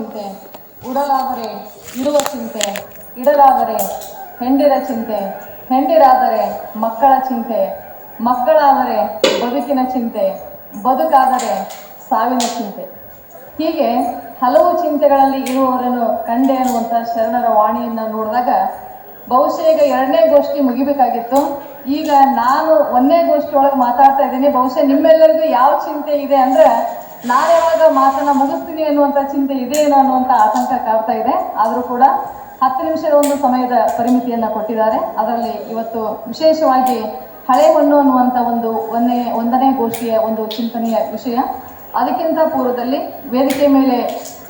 ಚಿಂತೆ, ಉಡಲಾದರೆ ಇಡುವ ಚಿಂತೆ, ಇಡಲಾದರೆ ಹೆಂಡಿರ ಚಿಂತೆ, ಹೆಂಡಿರಾದರೆ ಮಕ್ಕಳ ಚಿಂತೆ, ಮಕ್ಕಳಾದರೆ ಬದುಕಿನ ಚಿಂತೆ, ಬದುಕಾದರೆ ಸಾವಿನ ಚಿಂತೆ. ಹೀಗೆ ಹಲವು ಚಿಂತೆಗಳಲ್ಲಿ ಇರುವವರನ್ನು ಕಂಡೆ ಅನ್ನುವಂಥ ಶರಣರ ವಾಣಿಯನ್ನು ನೋಡಿದಾಗ ಬಹುಶಃ ಈಗ 2ನೇ ಗೋಷ್ಠಿ ಮುಗಿಬೇಕಾಗಿತ್ತು. ಈಗ ನಾನು 1ನೇ ಗೋಷ್ಠಿ ಒಳಗೆ ಮಾತಾಡ್ತಾ ಇದ್ದೀನಿ. ಬಹುಶಃ ನಿಮ್ಮೆಲ್ಲರಿಗೂ ಯಾವ ಚಿಂತೆ ಇದೆ ಅಂದರೆ ನಾನು ಯಾವಾಗ ಮಾತನ್ನು ಮುಗಿಸ್ತೀನಿ ಅನ್ನುವಂಥ ಚಿಂತೆ ಇದೆಯೇನೋ ಅನ್ನುವಂಥ ಆತಂಕ ಕಾಡ್ತಾ ಇದೆ. ಆದರೂ ಕೂಡ 10 ನಿಮಿಷದ ಒಂದು ಸಮಯದ ಪರಿಮಿತಿಯನ್ನು ಕೊಟ್ಟಿದ್ದಾರೆ. ಅದರಲ್ಲಿ ಇವತ್ತು ವಿಶೇಷವಾಗಿ ಹಳೆ ಹೊನ್ನು ಅನ್ನುವಂಥ ಒಂದು 1ನೇ ಗೋಷ್ಠಿಯ ಒಂದು ಚಿಂತನೆಯ ವಿಷಯ. ಅದಕ್ಕಿಂತ ಪೂರ್ವದಲ್ಲಿ ವೇದಿಕೆ ಮೇಲೆ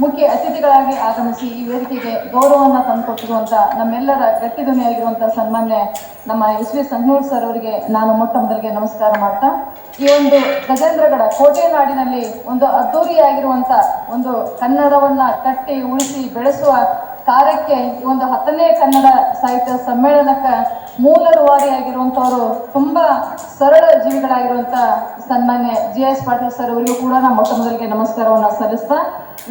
ಮುಖ್ಯ ಅತಿಥಿಗಳಾಗಿ ಆಗಮಿಸಿ ಈ ವೇದಿಕೆಗೆ ಗೌರವವನ್ನು ತಂದುಕೊಟ್ಟಿರುವಂಥ ನಮ್ಮೆಲ್ಲರ ಗಟ್ಟಿ ಧ್ವನಿಯಾಗಿರುವಂಥ ಸನ್ಮಾನ್ಯ ನಮ್ಮ ಎಸ್ ವಿ ಸಂಘನೂರು ಸರ್ ಅವರಿಗೆ ನಾನು ಮೊಟ್ಟ ಮೊದಲಿಗೆ ನಮಸ್ಕಾರ ಮಾಡ್ತಾ, ಈ ಒಂದು ಗಜೇಂದ್ರಗಡ ಕೋಟೆ ನಾಡಿನಲ್ಲಿ ಒಂದು ಅದ್ದೂರಿಯಾಗಿರುವಂಥ ಒಂದು ಕನ್ನಡವನ್ನು ಕಟ್ಟಿ ಉಳಿಸಿ ಬೆಳೆಸುವ ಕಾರ್ಯಕ್ಕೆ ಈ ಒಂದು 10ನೇ ಕನ್ನಡ ಸಾಹಿತ್ಯ ಸಮ್ಮೇಳನಕ್ಕೆ ಮೂಲ ರೂವಾರಿಯಾಗಿರುವಂಥವರು ತುಂಬ ಸರಳ ಜೀವಿಗಳಾಗಿರುವಂಥ ಸನ್ಮಾನ್ಯ GS ಪಾಟೀಲ್ ಸರ್ ಅವರಿಗೂ ಕೂಡ ನಾನು ಮೊಟ್ಟ ಮೊದಲಿಗೆ ನಮಸ್ಕಾರವನ್ನು ಸಲ್ಲಿಸ್ತಾ,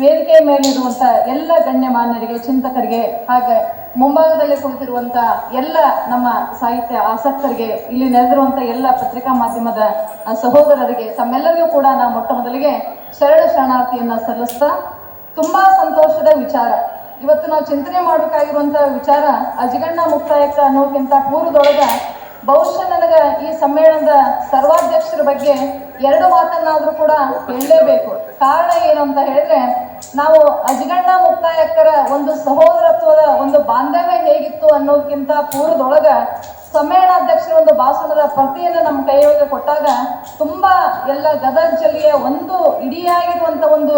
ವೇದಿಕೆ ಮೇಲಿರುವಂಥ ಎಲ್ಲ ಗಣ್ಯಮಾನ್ಯರಿಗೆ, ಚಿಂತಕರಿಗೆ, ಹಾಗೆ ಮುಂಭಾಗದಲ್ಲಿ ಕುಳಿತಿರುವಂಥ ಎಲ್ಲ ನಮ್ಮ ಸಾಹಿತ್ಯ ಆಸಕ್ತರಿಗೆ, ಇಲ್ಲಿ ನೆರೆದಿರುವಂಥ ಎಲ್ಲ ಪತ್ರಿಕಾ ಮಾಧ್ಯಮದ ಸಹೋದರರಿಗೆ, ತಮ್ಮೆಲ್ಲರಿಗೂ ಕೂಡ ನಾನು ಮೊಟ್ಟ ಮೊದಲಿಗೆ ಶರಣಾರ್ಥಿಯನ್ನು ಸಲ್ಲಿಸ್ತಾ, ತುಂಬ ಸಂತೋಷದ ವಿಚಾರ ಇವತ್ತು ನಾವು ಚಿಂತನೆ ಮಾಡಬೇಕಾಗಿರುವಂಥ ವಿಚಾರ ಅಜಗಣ್ಣ ಮುಕ್ತಾಯಕ್ಕ ಅನ್ನೋಕ್ಕಿಂತ ಪೂರ್ವದೊಳಗೆ ಬಹುಶಃ ನನಗೆ ಈ ಸಮ್ಮೇಳನದ ಸರ್ವಾಧ್ಯಕ್ಷರ ಬಗ್ಗೆ 2 ಮಾತನ್ನಾದರೂ ಕೂಡ ಹೇಳಲೇಬೇಕು. ಕಾರಣ ಏನು ಅಂತ ಹೇಳಿದ್ರೆ, ನಾವು ಅಜಗಣ್ಣ ಮುಕ್ತಾಯಕ್ಕರ ಒಂದು ಸಹೋದರತ್ವದ ಒಂದು ಬಾಂಧವ್ಯ ಹೇಗಿತ್ತು ಅನ್ನೋದಕ್ಕಿಂತ ಪೂರ್ವದೊಳಗೆ ಸಮ್ಮೇಳನಾಧ್ಯಕ್ಷರ ಒಂದು ಭಾಷಣದ ಪ್ರತಿಯನ್ನು ನಮ್ಮ ಕೈಯೊಳಗೆ ಕೊಟ್ಟಾಗ ತುಂಬ ಎಲ್ಲ ಗದಗ ಜಿಲ್ಲೆಯ ಒಂದು ಇಡಿಯಾಗಿರುವಂಥ ಒಂದು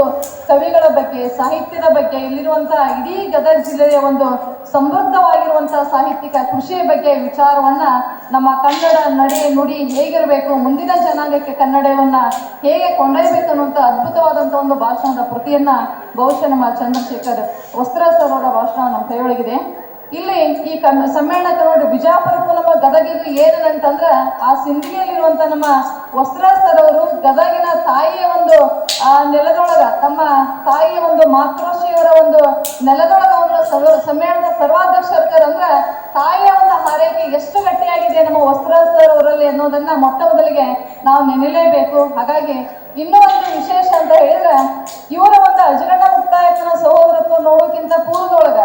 ಕವಿಗಳ ಬಗ್ಗೆ, ಸಾಹಿತ್ಯದ ಬಗ್ಗೆ, ಇಲ್ಲಿರುವಂಥ ಇಡೀ ಗದಗ ಜಿಲ್ಲೆಯ ಒಂದು ಸಮೃದ್ಧವಾಗಿರುವಂಥ ಸಾಹಿತ್ಯಿಕ ಕೃಷಿಯ ಬಗ್ಗೆ ವಿಚಾರವನ್ನು, ನಮ್ಮ ಕನ್ನಡ ನಡೆ ನುಡಿ ಹೇಗಿರಬೇಕು, ಮುಂದಿನ ಜನಾಂಗಕ್ಕೆ ಕನ್ನಡವನ್ನು ಹೇಗೆ ಕೊಂಡೊಯ್ಯಬೇಕು ಅನ್ನುವಂಥ ಅದ್ಭುತವಾದಂಥ ಒಂದು ಭಾಷಣದ ಪ್ರತಿಯನ್ನು ಬಹುಶಃ ನಮ್ಮ ಚಂದ್ರಶೇಖರ್ ವಸ್ತ್ರ ಸರ್ ಅವರ ಭಾಷಣ ನಮ್ಮ ಕೈಯೊಳಗಿದೆ. ಇಲ್ಲಿ ಈ ಸಮ್ಮೇಳನಕ್ಕೆ ನೋಡಿ ಬಿಜಾಪುರಕ್ಕೂ ನಮ್ಮ ಗದಗಿಗೂ ಏನಂತಂದ್ರೆ, ಆ ಸಿಂಧಿಗೆಯಲ್ಲಿರುವಂಥ ನಮ್ಮ ವಸ್ತ್ರ ಸರ್ ಅವರು ಗದಗಿನ ತಾಯಿಯ ಒಂದು ನೆಲದೊಳಗ, ತಮ್ಮ ತಾಯಿಯ ಒಂದು ಮಾತೃಶ್ರೀಯವರ ಒಂದು ನೆಲದೊಳಗ ಒಂದು ಸಮ್ಮೇಳನದ ಸರ್ವಾಧ್ಯಕ್ಷರು ಅಂದ್ರೆ ತಾಯಿಯ ಒಂದು ಹಾರೈಕೆ ಎಷ್ಟು ಗಟ್ಟಿಯಾಗಿದೆ ನಮ್ಮ ವಸ್ತ್ರ ಸರ್ ಅವರಲ್ಲಿ ಅನ್ನೋದನ್ನ ಮೊಟ್ಟ ಮೊದಲಿಗೆ ನಾವು ನೆನಲೇಬೇಕು. ಹಾಗಾಗಿ ಇನ್ನೂ ಒಂದು ವಿಶೇಷ ಅಂತ ಹೇಳಿದ್ರೆ, ಇವರ ಒಂದು ಅಜಗಣ್ಣ ಮುಕ್ತಾಯಕನ ಸಹೋದರತ್ವ ನೋಡೋಕ್ಕಿಂತ ಪೂರ್ವದೊಳಗ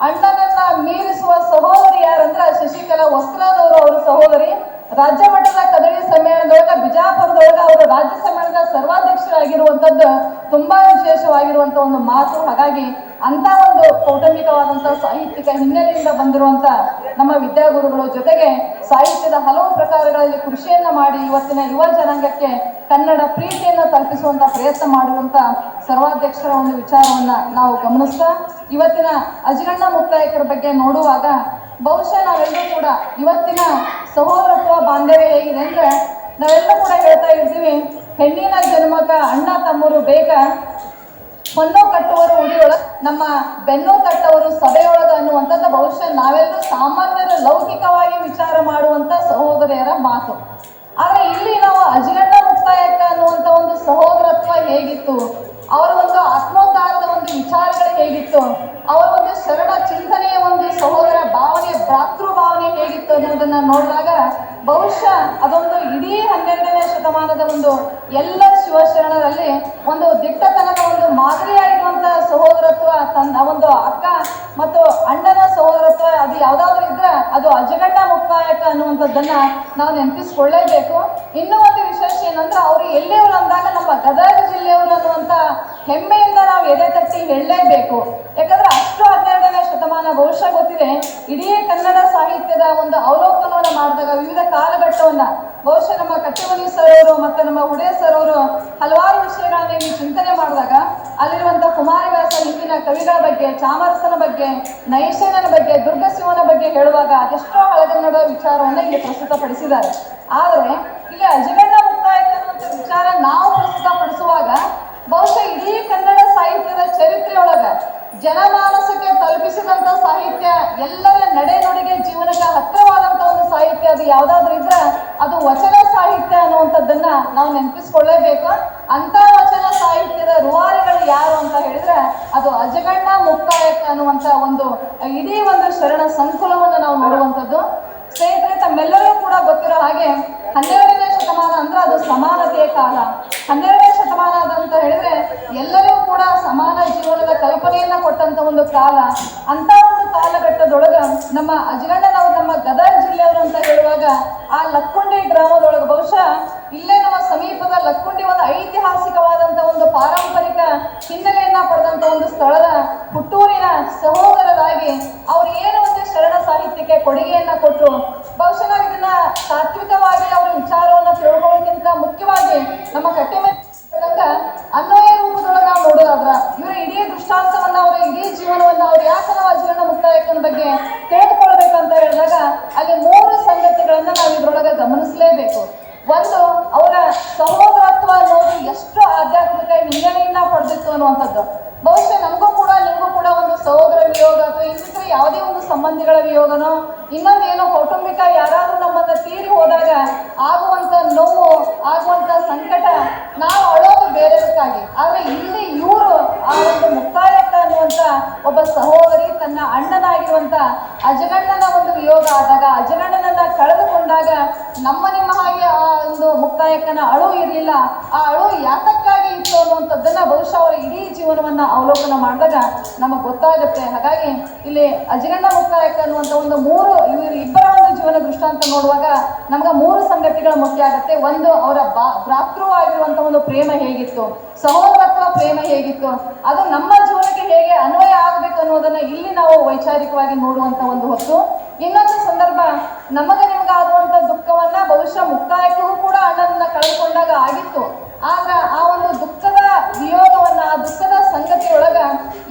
ಅಣ್ಣನನ್ನ ಮೀರಿಸುವ ಸಹೋದರಿ ಯಾರಂದ್ರೆ ಶಶಿಕಲಾ ವಸ್ತ್ರದವರು, ಅವರ ಸಹೋದರಿ. ರಾಜ್ಯ ಮಟ್ಟದ ಕದಳಿ ಸಮ್ಮೇಳನದೊಳಗ ಬಿಜಾಪುರದೊಳಗ ಅವರು ರಾಜ್ಯ ಸಮ್ಮೇಳನದ ಸರ್ವಾಧ್ಯಕ್ಷರಾಗಿರುವಂಥದ್ದು ತುಂಬಾ ವಿಶೇಷವಾಗಿರುವಂಥ ಒಂದು ಮಾತು. ಹಾಗಾಗಿ ಅಂತ ಒಂದು ಕೌಟುಂಬಿಕವಾದಂಥ ಸಾಹಿತ್ಯಿಕ ಹಿನ್ನೆಲೆಯಿಂದ ಬಂದಿರುವಂಥ ನಮ್ಮ ವಿದ್ಯಾಗುರುಗಳು, ಜೊತೆಗೆ ಸಾಹಿತ್ಯದ ಹಲವು ಪ್ರಕಾರಗಳಲ್ಲಿ ಕೃಷಿಯನ್ನ ಮಾಡಿ ಇವತ್ತಿನ ಯುವ ಜನಾಂಗಕ್ಕೆ ಕನ್ನಡ ಪ್ರೀತಿಯನ್ನು ತಲುಪಿಸುವಂಥ ಪ್ರಯತ್ನ ಮಾಡಿರುವಂಥ ಸರ್ವಾಧ್ಯಕ್ಷರ ಒಂದು ವಿಚಾರವನ್ನು ನಾವು ಗಮನಿಸ್ತಾ, ಇವತ್ತಿನ ಅಜಗಣ್ಣ ಮುಕ್ತಾಯಕರ ಬಗ್ಗೆ ನೋಡುವಾಗ ಬಹುಶಃ ನಾವೆಲ್ಲರೂ ಕೂಡ ಇವತ್ತಿನ ಸಹೋದರತ್ವ ಬಾಂಧವ್ಯ ಹೇಗಿದೆ ಅಂದರೆ, ನಾವೆಲ್ಲರೂ ಕೂಡ ಹೇಳ್ತಾ ಇರ್ತೀವಿ, ಹೆಣ್ಣಿನ ಜನ್ಮಕ ಅಣ್ಣ ತಮ್ಮರು ಬೇಗ, ಹೊನ್ನು ಕಟ್ಟುವರು ಉಡಿಯೊಳಗ, ನಮ್ಮ ಬೆನ್ನು ತಟ್ಟವರು ಸಭೆಯೊಳಗ ಅನ್ನುವಂಥದ್ದು ಬಹುಶಃ ನಾವೆಲ್ಲರೂ ಸಾಮಾನ್ಯರು ಲೌಕಿಕವಾಗಿ ವಿಚಾರ ಮಾಡುವಂಥ ಸಹೋದರಿಯರ ಮಾತು. ಆದರೆ ಇಲ್ಲಿ ನಾವು ಅಜಗಣ್ಣ ಮುಕ್ತಾಯಕ ಅನ್ನುವಂಥ ಒಂದು ಸಹೋದರತ್ವ ಹೇಗಿತ್ತು, ಅವರ ಒಂದು ಆತ್ಮೋದ್ಧಾರದ ಒಂದು ವಿಚಾರಗಳು ಹೇಗಿತ್ತು, ಅವರ ಒಂದು ಶರಣ ಚಿಂತನೆಯ ಒಂದು ಸಹೋದರ ಭಾವನೆ, ಭ್ರಾತೃ ಭಾವನೆ ಹೇಗಿತ್ತು ಅನ್ನೋದನ್ನ ನೋಡಿದಾಗ ಬಹುಶಃ ಅದೊಂದು ಇಡೀ 12ನೇ ಶತಮಾನದ ಒಂದು ಎಲ್ಲ ಶಿವಶರಣರಲ್ಲಿ ಒಂದು ದಿಟ್ಟತನದ ಒಂದು ಮಾದರಿಯಾಗಿರುವಂಥ ಸಹೋದರತ್ವ, ತನ್ನ ಒಂದು ಅಕ್ಕ ಮತ್ತು ಅಣ್ಣನ ಸಹೋದರತ್ವ ಅದು ಯಾವುದಾದ್ರೂ ಇದ್ರೆ ಅದು ಅಜಗಣ್ಣ ಮುಕ್ತಾಯಕ ಅನ್ನುವಂಥದ್ದನ್ನ ನಾವು ನೆನಪಿಸ್ಕೊಳ್ಳೇಬೇಕು. ಇನ್ನೂ ಒಂದು ವಿಶೇಷ ಏನಂದ್ರೆ, ಅವರು ಎಲ್ಲಿಯವರು ಅಂದಾಗ ನಮ್ಮ ಗದಗ ಜಿಲ್ಲೆಯವರು ಅನ್ನುವಂಥ ಹೆಮ್ಮೆಯಿಂದ ನಾವು ಎದೆ ತಟ್ಟಿ ಹೇಳಲೇಬೇಕು. ಯಾಕಂದ್ರೆ ಅಷ್ಟು 12ನೇ ಶತಮಾನ ಬಹುಶಃ ಗೊತ್ತಿದೆ. ಇಡೀ ಕನ್ನಡ ಸಾಹಿತ್ಯದ ಒಂದು ಅವಲೋಕನವನ್ನು ಮಾಡಿದಾಗ ವಿವಿಧ ಕಾಲಘಟ್ಟವನ್ನ ಬಹುಶಃ ನಮ್ಮ ಕಟ್ಟಿಮನಿ ಸರ್ ಅವರು ಮತ್ತು ನಮ್ಮ ಹುಡೇ ಸರ್ ಅವರು ಹಲವಾರು ವಿಷಯಗಳನ್ನ ಇಲ್ಲಿ ಚಿಂತನೆ ಮಾಡಿದಾಗ ಅಲ್ಲಿರುವಂಥ ಕುಮಾರವ್ಯಾಸ ಹಿಂದಿನ ಕವಿಗಳ ಬಗ್ಗೆ, ಚಾಮರಸನ ಬಗ್ಗೆ, ನೈಷೇನನ ಬಗ್ಗೆ, ದುರ್ಗಶಿವನ ಬಗ್ಗೆ ಹೇಳುವಾಗ ಅದೆಷ್ಟೋ ಹಳಗನ್ನಡ ವಿಚಾರವನ್ನು ಇಲ್ಲಿ ಪ್ರಸ್ತುತಪಡಿಸಿದ್ದಾರೆ. ಆದರೆ ಇಲ್ಲಿ ಅಜಗಣ್ಣ ಮುಕ್ತಾಯಕ ಅನ್ನುವಂಥ ವಿಚಾರ ನಾವು ಪ್ರಸ್ತುತಪಡಿಸುವಾಗ ಬಹುಶಃ ಇಡೀ ಕನ್ನಡ ಸಾಹಿತ್ಯದ ಚರಿತ್ರೆಯೊಳಗ ಜನಮಾನಸಕ್ಕೆ ತಲುಪಿಸಿದಂಥ ಸಾಹಿತ್ಯ, ಎಲ್ಲರ ನಡೆ ನುಡಿಗೆ ಜೀವನಕ್ಕೆ ಹತ್ತಿರವಾದಂಥ ಒಂದು ಸಾಹಿತ್ಯ ಅದು ಯಾವುದಾದ್ರೂ ಇದ್ರೆ ಅದು ವಚನ ಸಾಹಿತ್ಯ ಅನ್ನುವಂಥದ್ದನ್ನ ನಾವು ನೆನಪಿಸ್ಕೊಳ್ಳೇಬೇಕು. ಅಂಥ ವಚನ ಸಾಹಿತ್ಯದ ರೂವಾರಿಗಳು ಹೇಳಿದವರು ಯಾರು ಅಂತ ಹೇಳಿದ್ರೆ ಅದು ಅಜಗಣ್ಣ ಮುಕ್ತಾಯಕ ಅನ್ನುವಂತ ಒಂದು ಇಡೀ ಒಂದು ಶರಣ ಸಂಕುಲವನ್ನು ನಾವು ನೋಡುವಂಥದ್ದು. ಸ್ನೇಹಿತರೆ, ತಮ್ಮೆಲ್ಲರಿಗೂ ಕೂಡ ಗೊತ್ತಿರೋ ಹಾಗೆ 12ನೇ ಶತಮಾನ ಅಂದ್ರೆ ಅದು ಸಮಾನತೆಯ ಕಾಲ. 12ನೇ ಶತಮಾನ ಅಂತ ಹೇಳಿದ್ರೆ ಎಲ್ಲರಿಗೂ ಕೂಡ ಸಮಾನ ಜೀವನದ ಕಲ್ಪನೆಯನ್ನ ಕೊಟ್ಟಂತ ಒಂದು ಕಾಲ. ಅಂತ ಒಂದು ಕಾಲಘಟ್ಟದೊಳಗ ನಮ್ಮ ಅಜಗಣ್ಣನವರು ನಮ್ಮ ಗದಗ ಜಿಲ್ಲೆಯವರು ಅಂತ ಹೇಳುವಾಗ ಆ ಲಕ್ಕುಂಡಿ ಗ್ರಾಮದೊಳಗೆ ಬಹುಶಃ ಇಲ್ಲೇ ನಮ್ಮ ಸಮೀಪದ ಲಕ್ಕುಂಡಿ ಒಂದು ಐತಿಹಾಸಿಕವಾದಂತ ಒಂದು ಪಾರಂಪರಿಕ ಹಿನ್ನೆಲೆಯನ್ನ ಪಡೆದಂತ ಒಂದು ಸ್ಥಳದ ಹುಟ್ಟೂರಿನ ಸಹೋದರರಾಗಿ ಅವ್ರು ಏನು ಒಂದು ಶರಣ ಸಾಹಿತ್ಯಕ್ಕೆ ಕೊಡುಗೆಯನ್ನ ಕೊಟ್ಟರು. ಬಹುಶಃ ನಾವು ಇದನ್ನ ತಾತ್ವಿಕವಾಗಿ ಅವರ ವಿಚಾರವನ್ನು ತಿಳ್ಕೊಳ್ಳೋಕ್ಕಿಂತ ಮುಖ್ಯವಾಗಿ ನಮ್ಮ ಅನ್ವಯ ರೂಪದೊಳಗೆ ನಾವು ನೋಡೋದಾದ್ರ ಇವರ ಇಡೀ ದೃಷ್ಟಾಂತವನ್ನ ಅವರ ಇಡೀ ಜೀವನವನ್ನ ಅವ್ರು ಯಾಕೆ ನಾವು ಅಜಗಣ್ಣ ಮುಕ್ತಾಯಕನ ಬಗ್ಗೆ ತಿಳಿದುಕೊಳ್ಬೇಕಂತ ಹೇಳಿದಾಗ ಅಲ್ಲಿ 3 ಸಂಗತಿಗಳನ್ನ ನಾವು ಇದ್ರೊಳಗೆ ಗಮನಿಸಲೇಬೇಕು. ಒಂದು, ಅವರ ಸಹೋದರತ್ವ ಅನ್ನೋದು ಎಷ್ಟು ಆಧ್ಯಾತ್ಮಿಕ ಹಿನ್ನೆಲೆಯನ್ನ ಪಡೆದಿತ್ತು ಅನ್ನುವಂಥದ್ದು. ಬಹುಶಃ ನಮಗೂ ಕೂಡ ನಿಮಗೂ ಕೂಡ ಒಂದು ಸಹೋದರ ವಿಯೋಗ ಅಥವಾ ಇನ್ನಿತರ ಯಾವುದೇ ಒಂದು ಸಂಬಂಧಿಗಳ ವಿಯೋಗನೋ ಇನ್ನೊಂದೇನೋ ಕೌಟುಂಬಿಕ ಯಾರಾದ್ರೂ ನಮ್ಮನ್ನ ತೀರಿ ಹೋದಾಗ ಆಗುವಂತ ನೋವು, ಆಗುವಂತ ಸಂಕಟ, ನಾವು ಅಳೋದು ಬೇರೆದಕ್ಕಾಗಿ. ಆದ್ರೆ ಇಲ್ಲಿ ಇವರು ಆ ಒಂದು ಮುಕ್ತಾಯಕ ಅನ್ನುವಂತ ಒಬ್ಬ ಸಹೋದರಿ ತನ್ನ ಅಣ್ಣನಾಗಿರುವಂತ ಅಜಗಣ್ಣನ ಒಂದು ವಿಯೋಗ ಆದಾಗ, ಅಜಗಣ್ಣನನ್ನ ಕಳೆದುಕೊಂಡಾಗ ನಮ್ಮ ನಿಮ್ಮ ಹಾಗೆ ಆ ಒಂದು ಮುಕ್ತಾಯಕನ ಅಳು ಇರಲಿಲ್ಲ. ಆ ಅಳು ಯಾತಕ್ಕಾಗಿ ಇತ್ತು ಅನ್ನುವಂಥದ್ದನ್ನ ಬಹುಶಃ ಅವರ ಇಡೀ ಜೀವನವನ್ನ ಅವಲೋಕನ ಮಾಡಿದಾಗ ನಮಗೆ ಗೊತ್ತಾಗುತ್ತೆ. ಹಾಗಾಗಿ ಇಲ್ಲಿ ಅಜಗಣ್ಣ ಮುಕ್ತಾಯಕ ಅನ್ನುವಂಥ ಒಂದು 3 ಇಬ್ಬರ ಒಂದು ಜೀವನ ದೃಷ್ಟಾಂತ ನೋಡುವಾಗ ನಮ್ಗೆ 3 ಸಂಗತಿಗಳು ಮುಖ್ಯ ಆಗುತ್ತೆ. ಒಂದು, ಅವರ ಭ್ರಾತೃವಾಗಿರುವಂತ ಒಂದು ಪ್ರೇಮ ಹೇಗಿತ್ತು, ಸಹೋದರತ್ವ ಪ್ರೇಮ ಹೇಗಿತ್ತು, ಅದು ನಮ್ಮ ಜೀವನಕ್ಕೆ ಹೇಗೆ ಅನ್ವಯ ಆಗಬೇಕು ಅನ್ನೋದನ್ನ ಇಲ್ಲಿ ನಾವು ವೈಚಾರಿಕವಾಗಿ ನೋಡುವಂತ ಒಂದು ಹೊತ್ತು. ಇನ್ನೊಂದು ಸಂದರ್ಭ, ನಮಗೆ ನಿಮಗಾಗುವಂತ ದುಃಖವನ್ನ ಬಹುಶಃ ಮುಕ್ತಾಯಕ್ಕೂ ಕೂಡ ಅಣ್ಣನನ್ನ ಕಳೆದುಕೊಂಡಾಗ ಆಗಿತ್ತು. ಆದ್ರೆ ಆ ಒಂದು ದುಃಖದ ವಿಯೋಗವನ್ನ, ಆ ದುಃಖದ ಸಂಗತಿಯೊಳಗ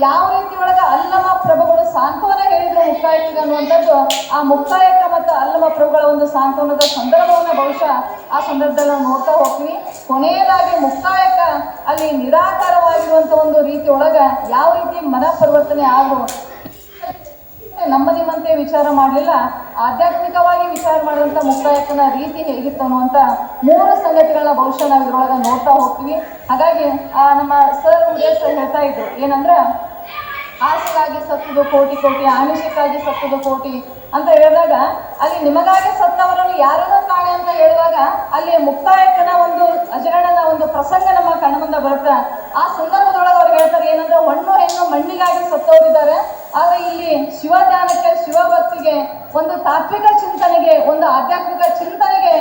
ಯಾವ ರೀತಿ ಒಳಗ ಅಲ್ಲಮ ಪ್ರಭುಗಳು ಸಾಂತ್ವನ ಹೇಳಿದ್ರು ಮುಕ್ತಾಯಕ ಅನ್ನುವಂಥದ್ದು, ಆ ಮುಕ್ತಾಯಕ ಮತ್ತು ಅಲ್ಲಮ ಪ್ರಭುಗಳ ಒಂದು ಸಾಂತ್ವನದ ಸಂದರ್ಭವನ್ನ ಬಹುಶಃ ಆ ಸಂದರ್ಭದಲ್ಲಿ ನಾವು ನೋಡ್ತಾ ಹೋಗ್ತೀವಿ. ಕೊನೆಯದಾಗಿ ಮುಕ್ತಾಯಕ ಅಲ್ಲಿ ನಿರಾಕಾರವಾಗಿರುವಂತ ಒಂದು ರೀತಿ ಒಳಗ ಯಾವ ರೀತಿ ಮನ ಪರಿವರ್ತನೆ ಆದ್ರು, ನಮ್ಮ ನಿಮ್ಮಂತೆ ವಿಚಾರ ಮಾಡಲಿಲ್ಲ, ಆಧ್ಯಾತ್ಮಿಕವಾಗಿ ವಿಚಾರ ಮಾಡುವಂತ ಮುಕ್ತಾಯಕನ ರೀತಿ ಹೇಗಿತ್ತು ಅನ್ನುವಂತ 3 ಸಂಗತಿಗಳನ್ನ ಬಹುಶಃ ನಾವು ಇದ್ರೊಳಗೆ ನೋಡ್ತಾ ಹೋಗ್ತೀವಿ. ಹಾಗಾಗಿ ನಮ್ಮ ಸರ್ ಹೇಳ್ತಾ ಇದ್ರು ಏನಂದ್ರೆ, ಆಸೆಗಾಗಿ ಸತ್ತುದು ಕೋಟಿ ಕೋಟಿ, ಆಮಿಷಕ್ಕಾಗಿ ಸತ್ತುದು ಕೋಟಿ ಅಂತ ಹೇಳಿದಾಗ ಅಲ್ಲಿ ನಿಮಗಾಗಿ ಸತ್ತವರನ್ನು ಯಾರನ್ನೂ ಕಾಣೆ ಅಂತ ಹೇಳುವಾಗ ಅಲ್ಲಿ ಮುಕ್ತಾಯಕನ ಒಂದು ಅಜಗಣ್ಣನ ಒಂದು ಪ್ರಸಂಗ ನಮ್ಮ ಕಣ್ಣ ಮುಂದೆ ಬರುತ್ತೆ. ಆ ಸಂದರ್ಭದೊಳಗೆ ಅವ್ರು ಹೇಳ್ತಾರೆ ಏನಂದ್ರೆ, ಹೆಣ್ಣು ಹೆಣ್ಣು ಮಣ್ಣಿಗಾಗಿ ಸತ್ತವರಿದ್ದಾರೆ, ಆದ್ರೆ ಇಲ್ಲಿ ಶಿವ ಧ್ಯಾನಕ್ಕೆ, ಶಿವಭಕ್ತಿಗೆ, ಒಂದು ತಾತ್ವಿಕ ಚಿಂತನೆಗೆ, ಒಂದು ಆಧ್ಯಾತ್ಮಿಕ ಚಿಂತನೆಗೆ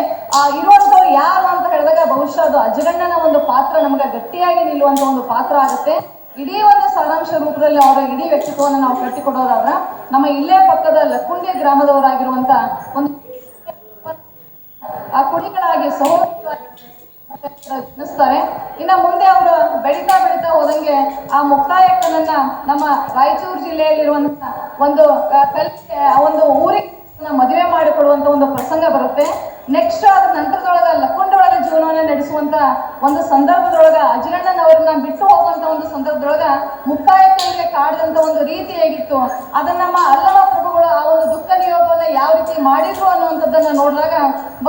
ಇರುವಂಥವ್ರು ಯಾರು ಅಂತ ಹೇಳಿದಾಗ ಬಹುಶಃ ಅದು ಅಜಗಣ್ಣನ ಒಂದು ಪಾತ್ರ ನಮ್ಗೆ ಗಟ್ಟಿಯಾಗಿ ನಿಲ್ಲುವಂತ ಒಂದು ಪಾತ್ರ ಆಗುತ್ತೆ. ಇಡೀ ಒಂದು ಸಾರಾಂಶ ರೂಪದಲ್ಲಿ ಅವರ ಇಡೀ ವ್ಯಕ್ತಿತ್ವವನ್ನು ನಾವು ಕಟ್ಟಿಕೊಡೋದಾದ್ರೆ ನಮ್ಮ ಇಲ್ಲೇ ಪಕ್ಕದ ಲಕ್ಕುಂಡಿ ಗ್ರಾಮದವರಾಗಿರುವಂತ ಒಂದು ಆ ಕುಡಿಗಳಾಗಿ ಸಹೋದರಸ್ತಾರೆ. ಇನ್ನು ಮುಂದೆ ಅವರು ಬೆಳೀತಾ ಹೋದಂಗೆ ಆ ಮುಕ್ತಾಯಕನನ್ನ ನಮ್ಮ ರಾಯಚೂರು ಜಿಲ್ಲೆಯಲ್ಲಿರುವಂತ ಒಂದು ಒಂದು ಊರಿಗೆ ಮದುವೆ ಮಾಡಿಕೊಡುವಂತ ಒಂದು ಪ್ರಸಂಗ ಬರುತ್ತೆ. ನೆಕ್ಸ್ಟ್ ಅದ್ರ ನಂತರದೊಳಗ ಲಕ್ಕುಂಡೊಳಗ ಜೀವನವನ್ನ ನಡೆಸುವಂತ ಒಂದು ಸಂದರ್ಭದೊಳಗ ಅಜಗಣ್ಣನವರನ್ನ ಬಿಟ್ಟು ಹೋಗುವಂತ ಒಂದು ಸಂದರ್ಭದೊಳಗ ಮುಕ್ತಾಯಕನಿಗೆ ಕಾಡಿದಂತ ಒಂದು ರೀತಿ ಹೇಗಿತ್ತು, ಅದನ್ನ ನಮ್ಮ ಅಲ್ಲಮ ಪ್ರಭುಗಳು ಆ ಒಂದು ದುಃಖ ನಿಯೋಗವನ್ನ ಯಾವ ರೀತಿ ಮಾಡಿದ್ರು ಅನ್ನುವಂಥದ್ದನ್ನ ನೋಡಿದಾಗ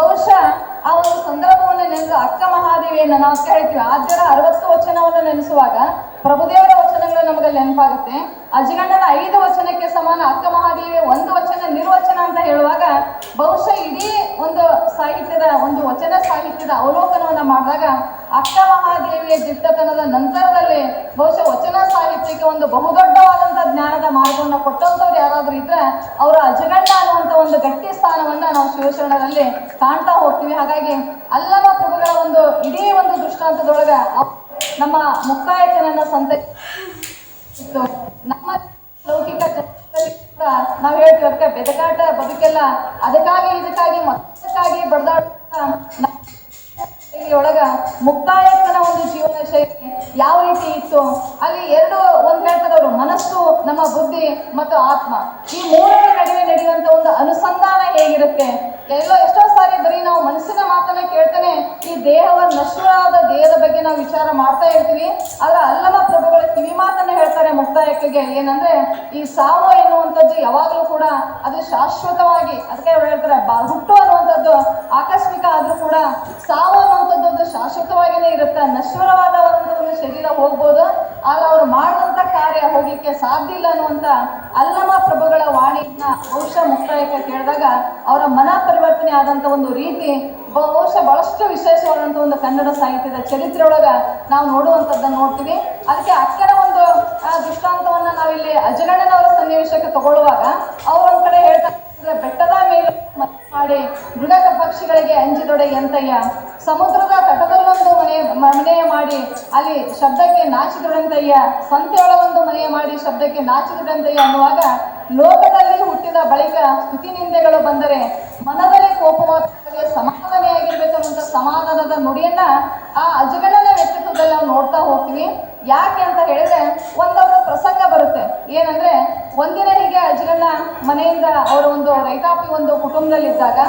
ಬಹುಶಃ ಆ ಒಂದು ಸಂದರ್ಭವನ್ನ ನೆನೆದು ಅಕ್ಕ ಮಹಾದೇವಿಯನ್ನ ನಾವು ಕೇಳ್ತೀವಿ. ಆದ್ಯರ 60 ವಚನವನ್ನು ನೆನೆಸುವಾಗ ಪ್ರಭುದೇವರ ವಚನಗಳು ನಮಗೆ ನೆನಪಾಗುತ್ತೆ. ಅಜಗಣ್ಣನ 5 ವಚನಕ್ಕೆ ಸಮಾನ ಅಕ್ಕ ಮಹಾದೇವಿ 1 ವಚನ ನಿರ್ವಚನ ಅಂತ ಹೇಳುವಾಗ ಬಹುಶಃ ಇಡೀ ಒಂದು ಸಾಹಿತ್ಯದ ಒಂದು ವಚನ ಸಾಹಿತ್ಯದ ಅವಲೋಕನವನ್ನ ಮಾಡಿದಾಗ ಅಕ್ಕ ಮಹಾದೇವಿಯ ದಿಟ್ಟತನದ ನಂತರದಲ್ಲಿ ಬಹುಶಃ ವಚನ ಸಾಹಿತ್ಯಕ್ಕೆ ಒಂದು ಬಹುದೊಡ್ಡವಾದಂತ ಜ್ಞಾನದ ಮಾರ್ಗವನ್ನು ಕೊಟ್ಟಂತವ್ರು ಯಾರಾದ್ರೂ ಇದ್ರೆ ಅವರ ಅಜಗಣ್ಣ ಅನ್ನುವಂತ ಒಂದು ಗಟ್ಟಿ ಸ್ಥಾನವನ್ನ ನಾವು ಶಿವಶರಣರಲ್ಲಿ ಕಾಣ್ತಾ ಹೋಗ್ತೀವಿ. ಹಾಗಾಗಿ ಅಲ್ಲಮ ಪ್ರಭುಗಳ ಒಂದು ಇಡೀ ಒಂದು ದೃಷ್ಟಾಂತದೊಳಗ ನಮ್ಮ ಮುಕ್ತಾಯಕನನ್ನ ನಮ್ಮ ಲೌಕಿಕ ನಾವು ಹೇಳ್ತೀವಿ ಅದಕ್ಕೆ ಬೆದಕಾಟ ಬದುಕೆಲ್ಲ ಅದಕ್ಕಾಗಿ ಇದಕ್ಕಾಗಿ ಮತ್ತಕ್ಕಾಗಿ ಬಡದಾಟ ಒಳಗ ಮುಕ್ತಾಯಕನ ಒಂದು ಜೀವನ ಶೈಲಿ ಯಾವ ರೀತಿ ಇತ್ತು, ಅಲ್ಲಿ ಒಂದು ಹೇಳ್ತಾರವರು ಮನಸ್ಸು, ನಮ್ಮ ಬುದ್ಧಿ ಮತ್ತು ಆತ್ಮ, ಈ 3ರ ನಡುವೆ ನಡೆಯುವಂತ ಒಂದು ಅನುಸಂಧಾನ ಹೇಗಿರುತ್ತೆ. ಎಷ್ಟೋ ಸಾರಿ ಬರೀ ನಾವು ಮನಸ್ಸಿನ ಮಾತನ್ನ ಕೇಳ್ತಾನೆ ಈ ನಶ್ವರಾದ ದೇಹದ ಬಗ್ಗೆ ನಾವು ವಿಚಾರ ಮಾಡ್ತಾ ಇರ್ತೀವಿ. ಆದ್ರೆ ಅಲ್ಲಮ ಪ್ರಭುಗಳ ಕಿವಿ ಮಾತನ್ನ ಹೇಳ್ತಾರೆ ಮುಕ್ತಾಯಕ್ಕೆ ಏನಂದ್ರೆ ಈ ಸಾವು ಎನ್ನುವಂಥದ್ದು ಯಾವಾಗಲೂ ಕೂಡ ಅದು ಶಾಶ್ವತವಾಗಿ, ಅದಕ್ಕೆ ಅವ್ರು ಹೇಳ್ತಾರೆ ಹುಟ್ಟು ಅನ್ನುವಂಥದ್ದು ಆಕಸ್ಮಿಕ ಆದ್ರೂ ಕೂಡ ಸಾವು ಅನ್ನುವಂಥದ್ದು ಒಂದು ಶಾಶ್ವತವಾಗಿಯೇ ಇರುತ್ತೆ. ನಶ್ವರವಾದ ಒಂದು ಶರೀರ ಹೋಗ್ಬೋದು, ಆದ್ರೆ ಅವ್ರು ಮಾಡುವಂತ ಕಾರ್ಯ ಹೋಗ್ಲಿಕ್ಕೆ ಸಾಧ್ಯ ಇಲ್ಲ ಅನ್ನುವಂತ ಅಲ್ಲಮ ಪ್ರಭುಗಳ ವಾಣಿಯನ್ನ ಬಹುಶಃ ಮುಕ್ತಾಯಕ್ಕೆ ಕೇಳಿದಾಗ ಅವರ ಮನ ಪರಿವರ್ತನೆ ಆದಂತ ಒಂದು ರೀತಿ ಬಹುಶಃ ಬಹಳಷ್ಟು ವಿಶೇಷವಾದಂತ ಒಂದು ಕನ್ನಡ ಸಾಹಿತ್ಯದ ಚರಿತ್ರೆ ಒಳಗ ನಾವು ನೋಡುವಂಥದ್ದನ್ನು ನೋಡ್ತೀವಿ. ಅದಕ್ಕೆ ಅಕ್ಕನ ಒಂದು ದೃಷ್ಟಾಂತವನ್ನ ನಾವಿಲ್ಲಿ ಅಜಗಣ್ಣನವರ ಸನ್ನಿವೇಶಕ್ಕೆ ತಗೊಳ್ಳುವಾಗ ಅವರೊಂದ್ ಕಡೆ ಹೇಳ್ತಾರೆ, ಬೆಟ್ಟದ ಮೇಲೆ ಮಾಡಿ ಮೃಗ ಪಕ್ಷಿಗಳಿಗೆ ಅಂಜಿದೊಡೆ ಎಂತಯ್ಯ, ಸಮುದ್ರದ ತಟದಲ್ಲೊಂದು ಮನೆಯ ಮಾಡಿ ಅಲ್ಲಿ ಶಬ್ದಕ್ಕೆ ನಾಚಿದೊಡೆಂತಯ್ಯ, ಸಂತೆಯೊಳಗೊಂದು ಮನೆಯ ಮಾಡಿ ಶಬ್ದಕ್ಕೆ ನಾಚಿದೊಡೆಂತಯ್ಯ ಅನ್ನುವಾಗ ಲೋಕದಲ್ಲಿ ಹುಟ್ಟಿದ ಬಳಿಕ ಸ್ತುತಿ ನಿಂದೆಗಳು ಬಂದರೆ ಮನದಲ್ಲಿ ಕೋಪವಾದರೆ ಸಮಾಧಾನಿಯಾಗಿರ್ಬೇಕು ಅನ್ನುವಂಥ ಸಮಾಧಾನದ ನುಡಿಯನ್ನ ಆ ಅಜಗಣ್ಣನ ವ್ಯಕ್ತಿತ್ವದಲ್ಲಿ ನಾವು ನೋಡ್ತಾ ಹೋಗ್ತೀವಿ. ಯಾಕೆ ಅಂತ ಹೇಳಿದ್ರೆ ಒಂದವರ ಪ್ರಸಂಗ ಬರುತ್ತೆ. ಏನಂದ್ರೆ ಒಂದಿನ ಹೀಗೆ ಅಜಗಣ್ಣ ಮನೆಯಿಂದ ಅವರ ಒಂದು ರೈತಾಪಿ ಒಂದು ಕುಟುಂಬದಲ್ಲಿದ್ದಾಗ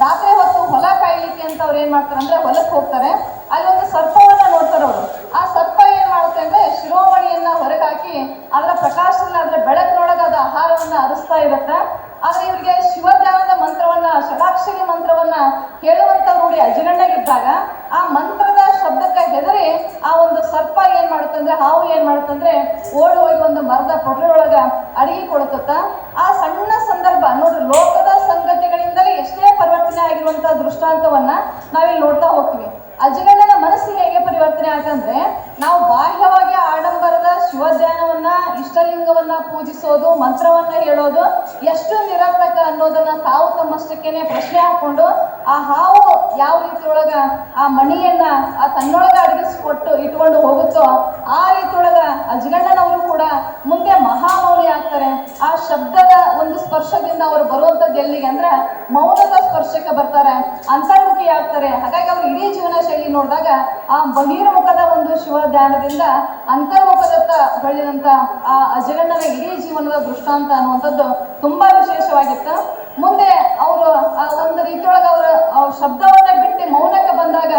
ರಾತ್ರಿ ಹೊತ್ತು ಹೊಲ ಕಾಯ್ಲಿಕ್ಕೆ ಅಂತ ಅವ್ರು ಏನ್ ಮಾಡ್ತಾರೆ ಅಂದ್ರೆ ಹೊಲಕ್ಕೆ ಹೋಗ್ತಾರೆ. ಅಲ್ಲಿ ಒಂದು ಸರ್ಪವನ್ನ ನೋಡ್ತಾರೆ ಅವರು. ಆ ಸರ್ಪ ಏನ್ ಮಾಡುತ್ತೆ ಅಂದ್ರೆ ಶಿರೋಮಣಿಯನ್ನ ಹೊರಗೆ ಹಾಕಿ ಅದರ ಪ್ರಕಾಶದಲ್ಲಿ ಅದರ ಬೆಳಕಿನೊಳಗೆ ಅದು ಆಹಾರವನ್ನ ಅರಿಸ್ತಾ ಇರುತ್ತೆ. ಆದ್ರೆ ಇವರಿಗೆ ಶಿವಧ್ಯಾನದ ಮಂತ್ರವನ್ನ, ಷಡಾಕ್ಷರಿ ಮಂತ್ರವನ್ನ ಕೇಳುವಂತ ರೂಢಿ ಅಜಗಣ್ಣಗಿದ್ದಾಗ ಆ ಮಂತ್ರದ ಶಬ್ದಕ್ಕೆ ಹೆದರಿ ಆ ಒಂದು ಸರ್ಪ ಏನ್ ಮಾಡುತ್ತಂದ್ರೆ, ಹಾವು ಏನ್ ಮಾಡುತ್ತಂದ್ರೆ ಓಡಿ ಹೋಗಿ ಒಂದು ಮರದ ಪೊಟರೆಯೊಳಗ ಅಡಿಗೆ ಕೊಡುತ್ತ. ಆ ಸಣ್ಣ ಸಂದರ್ಭ ನೋಡ್ರಿ, ಲೋಕದ ಸಂಗತಿಗಳಿಂದಲೇ ಎಷ್ಟೇ ಪರಿವರ್ತನೆ ಆಗಿರುವಂತ ದೃಷ್ಟಾಂತವನ್ನ ನಾವಿಲ್ಲಿ ನೋಡ್ತಾ ಹೋಗ್ತೀವಿ. ಅಜಗಣ್ಣನ ಮನಸ್ಸು ಹೇಗೆ ಪರಿವರ್ತನೆ ಆಗಂದ್ರೆ, ನಾವು ಬಾಹ್ಯವಾಗಿ ಆಡಂಬರದ ಶಿವಧ್ಯಾನವನ್ನ, ಇಷ್ಟಲಿಂಗವನ್ನ ಪೂಜಿಸೋದು, ಮಂತ್ರವನ್ನ ಹೇಳೋದು ಎಷ್ಟು ನಿರರ್ಥಕ ಅನ್ನೋದನ್ನ ತಾವು ತಮ್ಮಷ್ಟಕ್ಕೇನೆ ಪ್ರಶ್ನೆ ಹಾಕೊಂಡು ಆ ಹಾವು ಯಾವ ರೀತಿಯೊಳಗ ಆ ಮಣಿಯನ್ನ ಆ ತನ್ನೊಳಗ ಅಡಗಿಸ್ಕೊಟ್ಟು ಇಟ್ಕೊಂಡು ಹೋಗುತ್ತೋ ಆ ರೀತಿಯೊಳಗ ಅಜಗಣ್ಣನವರು ಕೂಡ ಮುಂದೆ ಮಹಾಮೌನಿ ಆಗ್ತಾರೆ. ಆ ಶಬ್ದದ ಒಂದು ಸ್ಪರ್ಶದಿಂದ ಅವರು ಬರುವಂತದ್ದು ಎಲ್ಲಿಗೆ ಅಂದ್ರೆ ಮೌನದ ಸ್ಪರ್ಶಕ್ಕೆ ಬರ್ತಾರೆ, ಅಂತರ್ಮುಖಿ ಆಗ್ತಾರೆ. ಹಾಗಾಗಿ ಅವರು ಇಡೀ ಜೀವನ ಶೈಲಿ ನೋಡಿದಾಗ ಆ ಬಹಿರ್ಮುಖದ ಒಂದು ಶಿವ ಧ್ಯಾನದಿಂದ ಅಂತರ್ಮುಖದತ್ತ ಬೆಳೆದಂತ ಆ ಅಜಗಣ್ಣನ ಇಡೀ ಜೀವನದ ದೃಷ್ಟಾಂತ ಅನ್ನುವಂಥದ್ದು ತುಂಬಾ ವಿಶೇಷವಾಗಿತ್ತು. ಮುಂದೆ ಅವರು ಒಂದು ರೀತಿಯೊಳಗೆ ಅವರ ಶಬ್ದವನ್ನ ಬಿಟ್ಟು ಮೌನಕ್ಕೆ ಬಂದಾಗ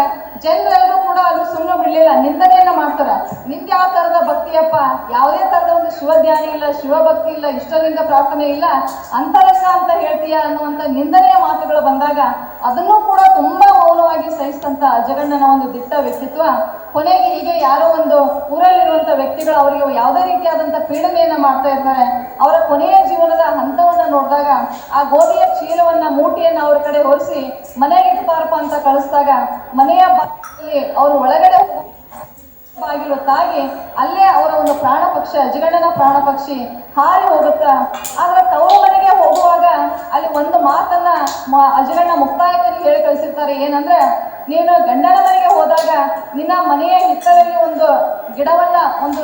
ಜನರೆಲ್ಲರೂ ಕೂಡ ಅಲ್ಲಿ ಸುಮ್ಮನೆ ಬಿಡ್ಲಿಲ್ಲ, ನಿಂದನೆಯನ್ನ ಮಾಡ್ತಾರೆ. ನಿಂದ ಯಾವ ತರದ ಭಕ್ತಿಯಪ್ಪ, ಯಾವುದೇ ತರದ ಒಂದು ಶಿವಧ್ಯಾನ ಇಲ್ಲ, ಶಿವಭಕ್ತಿ ಇಲ್ಲ, ಇಷ್ಟಲಿಂಗ ಪ್ರಾರ್ಥನೆ ಇಲ್ಲ, ಅಂತರಂಗ ಅಂತ ಹೇಳ್ತೀಯ ಅನ್ನುವಂಥ ನಿಂದನೆಯ ಮಾತುಗಳು ಬಂದಾಗ ಅದನ್ನು ಕೂಡ ತುಂಬಾ ಮೌನವಾಗಿ ಸಹಿಸಿದಂತ ಅಜಗಣ್ಣನ ಒಂದು ದಿಟ್ಟ ವ್ಯಕ್ತಿತ್ವ. ಕೊನೆಗೆ ಹೀಗೆ ಯಾರೋ ಒಂದು ಊರಲ್ಲಿರುವಂತ ವ್ಯಕ್ತಿಗಳು ಅವರಿಗೆ ಯಾವುದೇ ರೀತಿಯಾದಂಥ ಪೀಡನೆಯನ್ನ ಮಾಡ್ತಾ ಇರ್ತಾರೆ. ಅವರ ಕೊನೆಯ ಜೀವನದ ಹಂತವನ್ನ ನೋಡಿದಾಗ ಆ ಗೋಧಿಯ ಚೀಲವನ್ನ, ಮೂಟಿಯನ್ನ ಅವ್ರ ಕಡೆ ಹೊರಿಸಿ ಮನೆಗೆ ಇಟ್ಟಾರಪ್ಪ ಅಂತ ಕಳಿಸಿದಾಗ ಮನೆಯ ಬಾಗಿಲಲ್ಲಿ ಅವರು ಒಳಗಡೆ ಬಾಗಿಲು ತಾಗಿ ಅಲ್ಲೇ ಅವರ ಒಂದು ಪ್ರಾಣ ಪಕ್ಷಿ, ಅಜಗಣ್ಣನ ಪ್ರಾಣ ಪಕ್ಷಿ ಹಾರಿ ಹೋಗುತ್ತಾ. ಆದ್ರೆ ತವರು ಮನೆಗೆ ಹೋಗುವಾಗ ಅಲ್ಲಿ ಒಂದು ಮಾತನ್ನ ಅಜಗಣ್ಣ ಮುಕ್ತಾಯಕರಿಗೆ ಹೇಳಿ ಕಳಿಸಿರ್ತಾರೆ. ಏನಂದ್ರೆ, ನೀನು ಗಂಡನ ಮನೆಗೆ ಹೋದಾಗ ನಿನ್ನ ಮನೆಯ ಹಿತ್ತಲಲ್ಲಿ ಒಂದು ಗಿಡವನ್ನ, ಒಂದು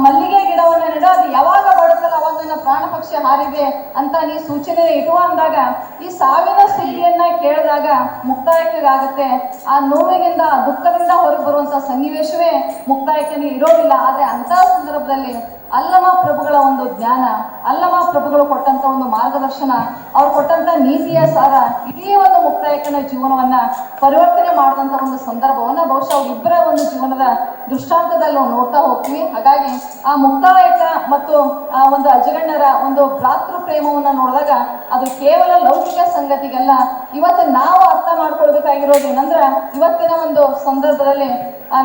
ಮಲ್ಲಿಗೆ ಗಿಡವನ್ನ ನೆಡ, ಅದು ಯಾವಾಗ ಬರುತ್ತಲ್ಲ ಅವಾಗ ನನ್ನ ಪ್ರಾಣ ಪಕ್ಷಿ ಹಾರಿದೆ ಅಂತ ನೀ ಸೂಚನೆ ಇಡುವ ಅಂದಾಗ ಈ ಸಾವಿನ ಸುದ್ದಿಯನ್ನ ಕೇಳಿದಾಗ ಮುಕ್ತಾಯಕರಿಗಾಗುತ್ತೆ. ಆ ನೋವಿನಿಂದ, ದುಃಖದಿಂದ ಹೊರಗೆ ಬರುವಂತ ಸನ್ನಿವೇಶವೇ ಮುಕ್ತಾಯಕನಿಗೆ ಇರೋದಿಲ್ಲ. ಆದ್ರೆ ಅಂತಹ ಸಂದರ್ಭದಲ್ಲಿ ಅಲ್ಲಮ ಪ್ರಭುಗಳ ಒಂದು ಜ್ಞಾನ, ಅಲ್ಲಮ ಪ್ರಭುಗಳು ಕೊಟ್ಟಂತ ಒಂದು ಮಾರ್ಗದರ್ಶನ, ಅವ್ರು ಕೊಟ್ಟಂತ ನೀತಿಯ ಸಾರ ಇಡೀ ಒಂದು ಮುಕ್ತಾಯಕನ ಜೀವನವನ್ನ ಪರಿವರ್ತನೆ ಮಾಡಿದಂತ ಒಂದು ಸಂದರ್ಭವನ್ನ ಬಹುಶಃ ಅವರಿಬ್ಬರ ಒಂದು ಜೀವನದ ದೃಷ್ಟಾಂತದಲ್ಲಿ ನಾವು ನೋಡ್ತಾ ಹೋಗ್ತೀವಿ. ಹಾಗಾಗಿ ಆ ಮುಕ್ತಾಯಕ ಮತ್ತು ಆ ಒಂದು ಅಜಗಣ್ಣರ ಒಂದು ಭ್ರಾತೃ ಪ್ರೇಮವನ್ನ ನೋಡಿದಾಗ ಅದು ಕೇವಲ ಲೌಕಿಕ ಸಂಗತಿಗಲ್ಲ. ಇವತ್ತು ನಾವು ಅರ್ಥ ಮಾಡ್ಕೊಳ್ಬೇಕಾಗಿರೋದು ಏನಂದ್ರೆ, ಇವತ್ತಿನ ಒಂದು ಸಂದರ್ಭದಲ್ಲಿ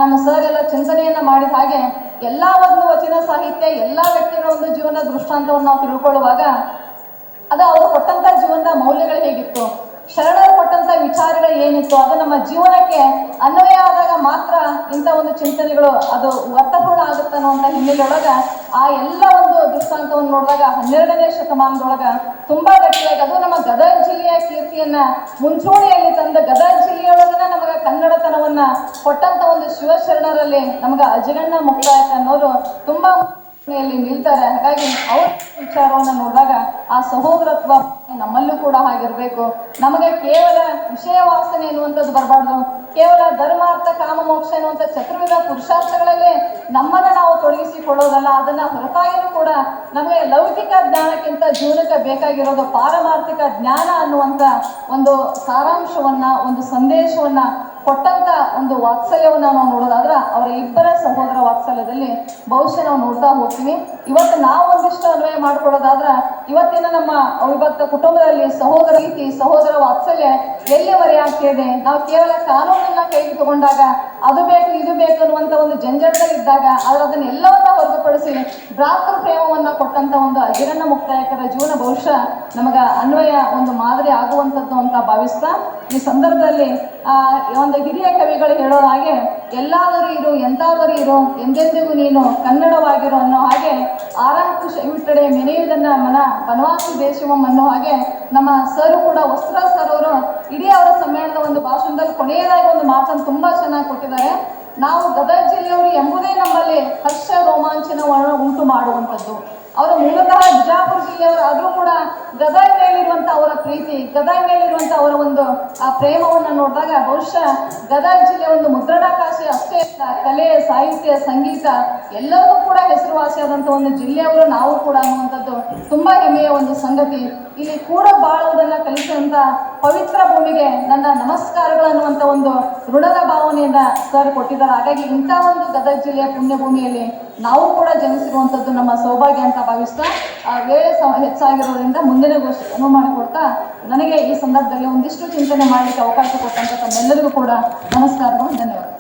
ನಮ್ಮ ಸರ್ ಎಲ್ಲ ಚಿಂತನೆಯನ್ನ ಮಾಡಿದ ಹಾಗೆ ಎಲ್ಲಾ ಒಂದು ವಚನ ಸಾಹಿತ್ಯ, ಎಲ್ಲಾ ವ್ಯಕ್ತಿಗಳ ಒಂದು ಜೀವನ ದೃಷ್ಟಾಂತವನ್ನು ನಾವು ತಿಳ್ಕೊಳ್ಳುವಾಗ ಅದು ಅವರು ಕೊಟ್ಟಂತ ಜೀವನದ ಮೌಲ್ಯಗಳು ಹೇಗಿತ್ತು, ಶರಣರು ಕೊಟ್ಟಂತ ವಿಚಾರಗಳು ಏನಿತ್ತು, ಅದು ನಮ್ಮ ಜೀವನಕ್ಕೆ ಅನ್ವಯ ಆದಾಗ ಮಾತ್ರ ಇಂಥ ಒಂದು ಚಿಂತನೆಗಳು ಅದು ಅರ್ಥಪೂರ್ಣ ಆಗುತ್ತೆ ಅನ್ನುವಂಥ ಹಿನ್ನೆಲೆಯೊಳಗ ಆ ಎಲ್ಲ ಒಂದು ದೃಷ್ಟಾಂತವನ್ನು ನೋಡಿದಾಗ 12ನೇ ಶತಮಾನದೊಳಗ ತುಂಬಾ ಗಟ್ಟಿಯಾಗಿ ಅದು ನಮ್ಮ ಗದಗ ಜಿಲ್ಲೆಯ ಕೀರ್ತಿಯನ್ನ ಮುಂಚೂಣಿಯಲ್ಲಿ ತಂದ, ಗದಗ ಜಿಲ್ಲೆಯೊಳಗನ ನಮಗೆ ಕನ್ನಡತನವನ್ನ ಕೊಟ್ಟಂತ ಒಂದು ಶಿವಶರಣರಲ್ಲಿ ನಮ್ಗೆ ಅಜಗಣ್ಣ ಮುಕ್ತಾಯಕ ಅನ್ನೋರು ತುಂಬಾ ನಿಲ್ತಾರೆ. ಹಾಗಾಗಿ ಅವ್ರ ವಿಚಾರವನ್ನ ನೋಡಿದಾಗ ಆ ಸಹೋದರತ್ವ ನಮ್ಮಲ್ಲೂ ಕೂಡ ಹಾಗಿರ್ಬೇಕು. ನಮಗೆ ಕೇವಲ ವಿಷಯ ವಾಸನೆ ಎನ್ನುವಂಥದ್ದು ಬರಬಾರ್ದು. ಕೇವಲ ಧರ್ಮ, ಅರ್ಥ, ಕಾಮ, ಮೋಕ್ಷ ಎನ್ನುವಂಥ ಚತುರ್ವಿಧ ಪುರುಷಾರ್ಥಗಳಲ್ಲಿ ನಮ್ಮನ್ನ ನಾವು ತೊಡಗಿಸಿಕೊಳ್ಳೋದಲ್ಲ, ಅದನ್ನ ಹೊರತಾಗಿಯೂ ಕೂಡ ನಮಗೆ ಲೌಕಿಕ ಜ್ಞಾನಕ್ಕಿಂತ ಜೀವನಕ್ಕೆ ಬೇಕಾಗಿರೋದು ಪಾರಮಾರ್ಥಿಕ ಜ್ಞಾನ ಅನ್ನುವಂಥ ಒಂದು ಸಾರಾಂಶವನ್ನ, ಒಂದು ಸಂದೇಶವನ್ನ ಕೊಟ್ಟಂತ ಒಂದು ವಾತ್ಸಲ್ಯವನ್ನು ನಾವು ನೋಡೋದಾದ್ರೆ ಅವರ ಇಬ್ಬರ ಸಹೋದರ ವಾತ್ಸಲ್ಯದಲ್ಲಿ ಬಹುಶಃ ನಾವು ನೋಡ್ತಾ ಹೋಗ್ತೀವಿ. ಇವತ್ತು ನಾವು ಒಂದಿಷ್ಟು ಅನ್ವಯ ಮಾಡ್ಕೊಳ್ಳೋದಾದ್ರೆ ಇವತ್ತಿನ ನಮ್ಮ ಅವಿಭಕ್ತ ಕುಟುಂಬದಲ್ಲಿ ಸಹೋದರ ರೀತಿ ಸಹೋದರ ವಾತ್ಸಲ್ಯ ಎಲ್ಲಿವರೆ ಆಗ್ತಿದೆ. ನಾವು ಕೇವಲ ಕಾನೂನನ್ನ ಕೈಗೆ ತಗೊಂಡಾಗ ಅದು ಬೇಕು ಇದು ಬೇಕು ಅನ್ನುವಂಥ ಒಂದು ಜಂಜಡದಲ್ಲಿದ್ದಾಗ ಆದ್ರೆ ಅದನ್ನ ಎಲ್ಲವನ್ನ ಹೊರತುಪಡಿಸಿ ಭ್ರಾತೃ ಪ್ರೇಮವನ್ನ ಕೊಟ್ಟಂತ ಒಂದು ಅಜಿರಣ್ಣ ಮುಕ್ತಾಯಕರ ಜೀವನ ಬಹುಶಃ ನಮಗ ಅನ್ವಯ ಒಂದು ಮಾದರಿ ಆಗುವಂಥದ್ದು ಅಂತ ಭಾವಿಸ್ತಾ ಈ ಸಂದರ್ಭದಲ್ಲಿ ಒಂದು ಹಿರಿಯ ಕವಿಗಳು ಹೇಳೋ ಹಾಗೆ ಎಲ್ಲಾದರೂ ಇರು ಎಂತಾದರೂ ಇರು ಎಂದೆಂದಿಗೂ ನೀನು ಕನ್ನಡವಾಗಿರು ಅನ್ನೋ ಹಾಗೆ ಆರಂಕುಶ ವಿಟ್ಟಡೆ ಮೆನೆಯುವುದನ್ನ ಮನ ಬನವಾಸಿ ದೇಶವಂ ಅನ್ನೋ ಹಾಗೆ ನಮ್ಮ ಸರ್ ಕೂಡ ವಸ್ತ್ರ ಸರ್ ಅವರು ಇಡೀ ಅವರ ಸಮ್ಮೇಳನದ ಒಂದು ಭಾಷಣದಲ್ಲಿ ಕೊನೆಯದಾಗಿ ಒಂದು ಮಾತನ್ನು ತುಂಬಾ ಚೆನ್ನಾಗಿ ಕೊಟ್ಟಿದ್ದಾರೆ. ನಾವು ಗದಗ ಜಿಲ್ಲೆಯವರು ಎಂಬುದೇ ನಮ್ಮಲ್ಲಿ ಹರ್ಷ ರೋಮಾಂಚನವನ್ನು ಉಂಟು ಮಾಡುವಂಥದ್ದು. ಅವರು ಮೂಲತಃ ಬಿಜಾಪುರ ಜಿಲ್ಲೆಯವರಾದರೂ ಕೂಡ ಗದಗ ಮೇಲಿರುವಂಥ ಅವರ ಪ್ರೀತಿ, ಗದಗ ಮೇಲಿರುವಂಥ ಅವರ ಒಂದು ಆ ಪ್ರೇಮವನ್ನು ನೋಡಿದಾಗ ಬಹುಶಃ ಗದಗ ಜಿಲ್ಲೆ ಒಂದು ಮುದ್ರಣಾಕಾಶೆ ಅಷ್ಟೇ ಕಲೆ, ಸಾಹಿತ್ಯ, ಸಂಗೀತ ಎಲ್ಲರಿಗೂ ಕೂಡ ಹೆಸರುವಾಸಿಯಾದಂಥ ಒಂದು ಜಿಲ್ಲೆಯವರು ನಾವು ಕೂಡ ಅನ್ನುವಂಥದ್ದು ತುಂಬ ಹೆಮ್ಮೆಯ ಒಂದು ಸಂಗತಿ. ಇಲ್ಲಿ ಕೂಡ ಬಾಳುವುದನ್ನು ಕಲಿಸುವಂಥ ಪವಿತ್ರ ಭೂಮಿಗೆ ನನ್ನ ನಮಸ್ಕಾರಗಳು ಅನ್ನುವಂಥ ಒಂದು ಋಣದ ಭಾವನೆಯಿಂದ ಸರ್ ಕೊಟ್ಟಿದ್ದಾರೆ. ಹಾಗಾಗಿ ಇಂಥ ಒಂದು ಗದಗ ಜಿಲ್ಲೆಯ ಪುಣ್ಯಭೂಮಿಯಲ್ಲಿ ನಾವು ಕೂಡ ಜನಿಸಿರುವಂಥದ್ದು ನಮ್ಮ ಸೌಭಾಗ್ಯ ಅಂತ ಭಾವಿಸ್ತಾ ವೇಳೆ ಹೆಚ್ಚಾಗಿರೋದ್ರಿಂದ ಮುಂದಿನ ಗೋಷ್ಠಿ ಅನುವು ಮಾಡಿಕೊಡ್ತಾ ನನಗೆ ಈ ಸಂದರ್ಭದಲ್ಲಿ ಒಂದಿಷ್ಟು ಚಿಂತನೆ ಮಾಡಲಿಕ್ಕೆ ಅವಕಾಶ ಕೊಟ್ಟಂತ ತಮ್ಮೆಲ್ಲರಿಗೂ ಕೂಡ ನಮಸ್ಕಾರಗಳು, ಧನ್ಯವಾದ.